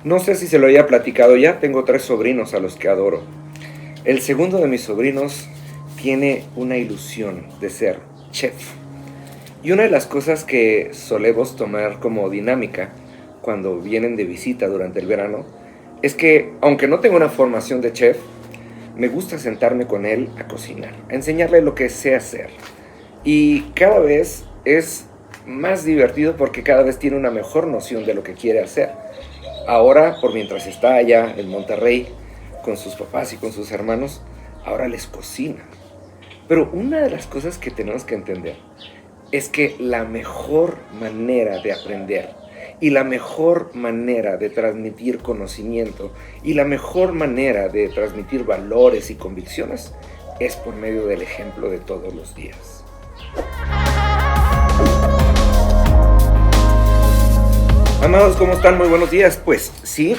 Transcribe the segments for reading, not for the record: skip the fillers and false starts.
No sé si se lo haya platicado ya, tengo 3 sobrinos a los que adoro. El segundo de mis sobrinos tiene una ilusión de ser chef. Y una de las cosas que solemos tomar como dinámica cuando vienen de visita durante el verano es que, aunque no tengo una formación de chef, me gusta sentarme con él a cocinar, a enseñarle lo que sé hacer. Y cada vez es más divertido porque cada vez tiene una mejor noción de lo que quiere hacer. Ahora, por mientras está allá en Monterrey con sus papás y con sus hermanos, ahora les cocina. Pero una de las cosas que tenemos que entender es que la mejor manera de aprender y la mejor manera de transmitir conocimiento y la mejor manera de transmitir valores y convicciones es por medio del ejemplo de todos los días. Amados, ¿cómo están? Muy buenos días. Pues sí,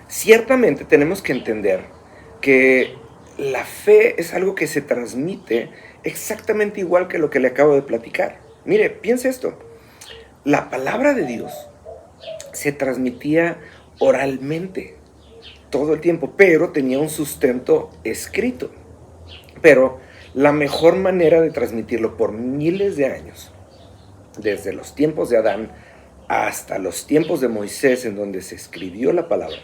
ciertamente tenemos que entender que la fe es algo que se transmite exactamente igual que lo que le acabo de platicar. Mire, piense esto. La palabra de Dios se transmitía oralmente todo el tiempo, pero tenía un sustento escrito. Pero la mejor manera de transmitirlo por miles de años, desde los tiempos de Adán hasta los tiempos de Moisés, en donde se escribió la palabra,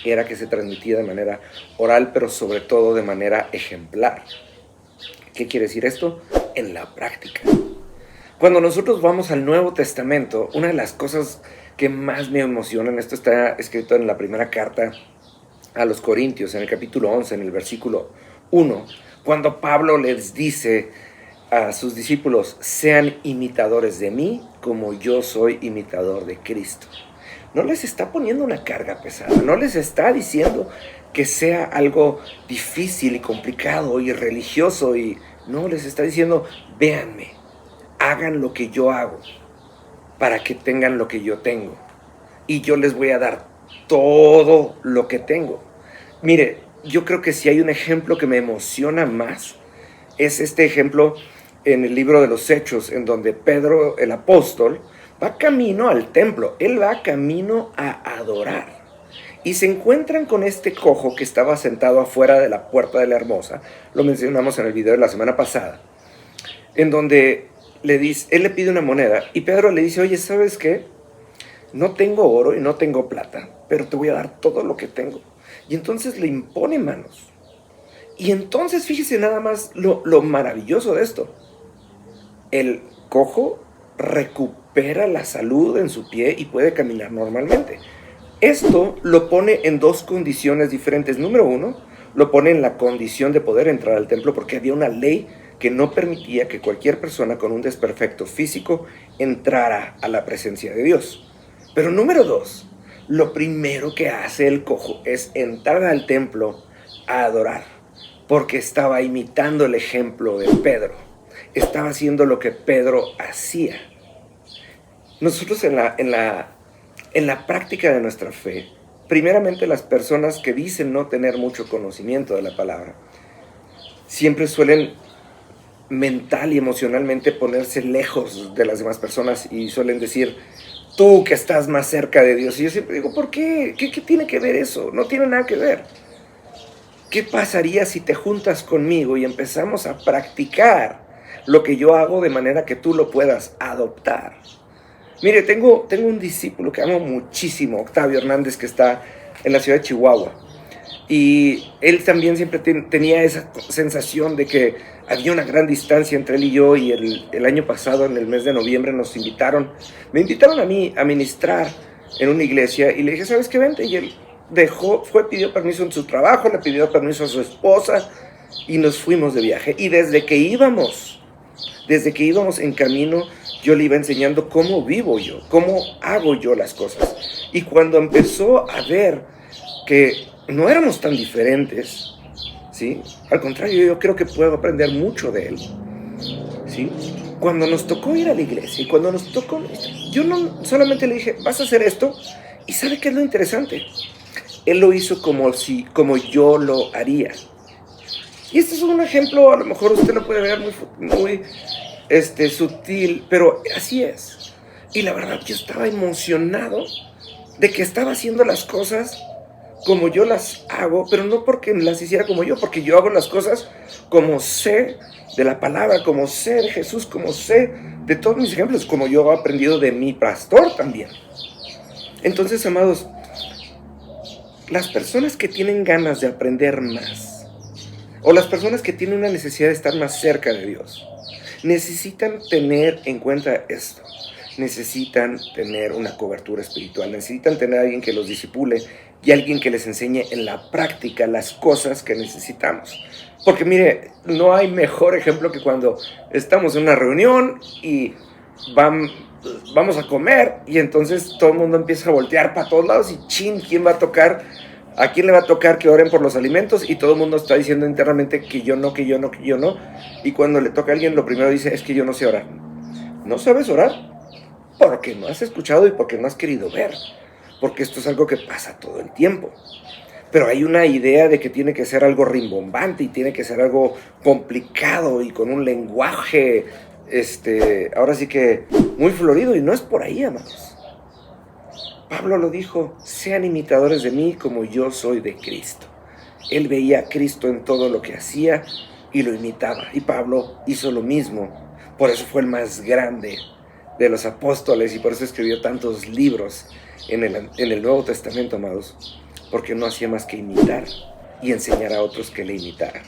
era que se transmitía de manera oral, pero sobre todo de manera ejemplar. ¿Qué quiere decir esto? En la práctica. Cuando nosotros vamos al Nuevo Testamento, una de las cosas que más me emocionan, esto está escrito en la primera carta a los Corintios, en el capítulo 11, en el versículo 1, cuando Pablo les dice a sus discípulos: sean imitadores de mí como yo soy imitador de Cristo. No les está poniendo una carga pesada, no les está diciendo que sea algo difícil y complicado y religioso, no, les está diciendo: véanme, hagan lo que yo hago para que tengan lo que yo tengo, y yo les voy a dar todo lo que tengo. Mire, yo creo que si hay un ejemplo que me emociona más, es este ejemplo en el libro de los Hechos, en donde Pedro, el apóstol, va camino al templo. Él va camino a adorar. Y se encuentran con este cojo que estaba sentado afuera de la puerta de la Hermosa. Lo mencionamos en el video de la semana pasada. En donde él le pide una moneda. Y Pedro le dice: oye, ¿sabes qué? No tengo oro y no tengo plata, pero te voy a dar todo lo que tengo. Y entonces le impone manos. Y entonces fíjese nada más lo maravilloso de esto. El cojo recupera la salud en su pie y puede caminar normalmente. Esto lo pone en 2 condiciones diferentes. Número 1, lo pone en la condición de poder entrar al templo, porque había una ley que no permitía que cualquier persona con un desperfecto físico entrara a la presencia de Dios. Pero número 2, lo primero que hace el cojo es entrar al templo a adorar, porque estaba imitando el ejemplo de Pedro. Estaba haciendo lo que Pedro hacía. Nosotros en la práctica de nuestra fe, primeramente las personas que dicen no tener mucho conocimiento de la palabra, siempre suelen mental y emocionalmente ponerse lejos de las demás personas y suelen decir: tú que estás más cerca de Dios. Y yo siempre digo: ¿por qué? ¿Qué tiene que ver eso? No tiene nada que ver. ¿Qué pasaría si te juntas conmigo y empezamos a practicar lo que yo hago de manera que tú lo puedas adoptar? Mire, tengo un discípulo que amo muchísimo, Octavio Hernández, que está en la ciudad de Chihuahua. Y él también siempre tenía esa sensación de que había una gran distancia entre él y yo. Y el año pasado, en el mes de noviembre, me invitaron a mí a ministrar en una iglesia. Y le dije: ¿sabes qué? Vente. Y él pidió permiso en su trabajo, le pidió permiso a su esposa y nos fuimos de viaje. Y desde que íbamos en camino, yo le iba enseñando cómo vivo yo, cómo hago yo las cosas. Y cuando empezó a ver que no éramos tan diferentes, ¿sí? Al contrario, yo creo que puedo aprender mucho de él, ¿sí? Cuando nos tocó ir a la iglesia y cuando nos tocó, yo no solamente le dije: vas a hacer esto. ¿Y sabe qué es lo interesante? Él lo hizo como yo lo haría. Y este es un ejemplo, a lo mejor usted lo puede ver muy sutil, pero así es. Y la verdad, yo estaba emocionado de que estaba haciendo las cosas como yo las hago, pero no porque las hiciera como yo, porque yo hago las cosas como sé de la palabra, como sé de Jesús, como sé de todos mis ejemplos, como yo he aprendido de mi pastor también. Entonces, amados, las personas que tienen ganas de aprender más, o las personas que tienen una necesidad de estar más cerca de Dios, necesitan tener en cuenta esto. Necesitan tener una cobertura espiritual, necesitan tener a alguien que los discipule y alguien que les enseñe en la práctica las cosas que necesitamos. Porque mire, no hay mejor ejemplo que cuando estamos en una reunión y vamos a comer y entonces todo el mundo empieza a voltear para todos lados y chin, ¿quién va a tocar? ¿A quién le va a tocar que oren por los alimentos? Y todo el mundo está diciendo internamente que yo no, que yo no, que yo no. Y cuando le toca a alguien, lo primero dice es que yo no sé orar. ¿No sabes orar? Porque no has escuchado y porque no has querido ver. Porque esto es algo que pasa todo el tiempo. Pero hay una idea de que tiene que ser algo rimbombante y tiene que ser algo complicado y con un lenguaje, ahora sí que muy florido. Y no es por ahí, amados. Pablo lo dijo, sean imitadores de mí como yo soy de Cristo. Él veía a Cristo en todo lo que hacía y lo imitaba. Y Pablo hizo lo mismo. Por eso fue el más grande de los apóstoles y por eso escribió tantos libros en el Nuevo Testamento, amados. Porque no hacía más que imitar y enseñar a otros que le imitaran.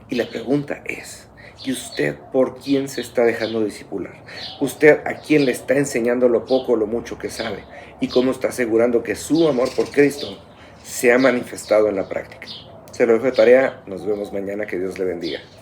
Y la pregunta es, ¿y usted por quién se está dejando discipular? ¿Usted a quién le está enseñando lo poco o lo mucho que sabe? ¿Y cómo está asegurando que su amor por Cristo se ha manifestado en la práctica? Se lo dejo de tarea, nos vemos mañana, que Dios le bendiga.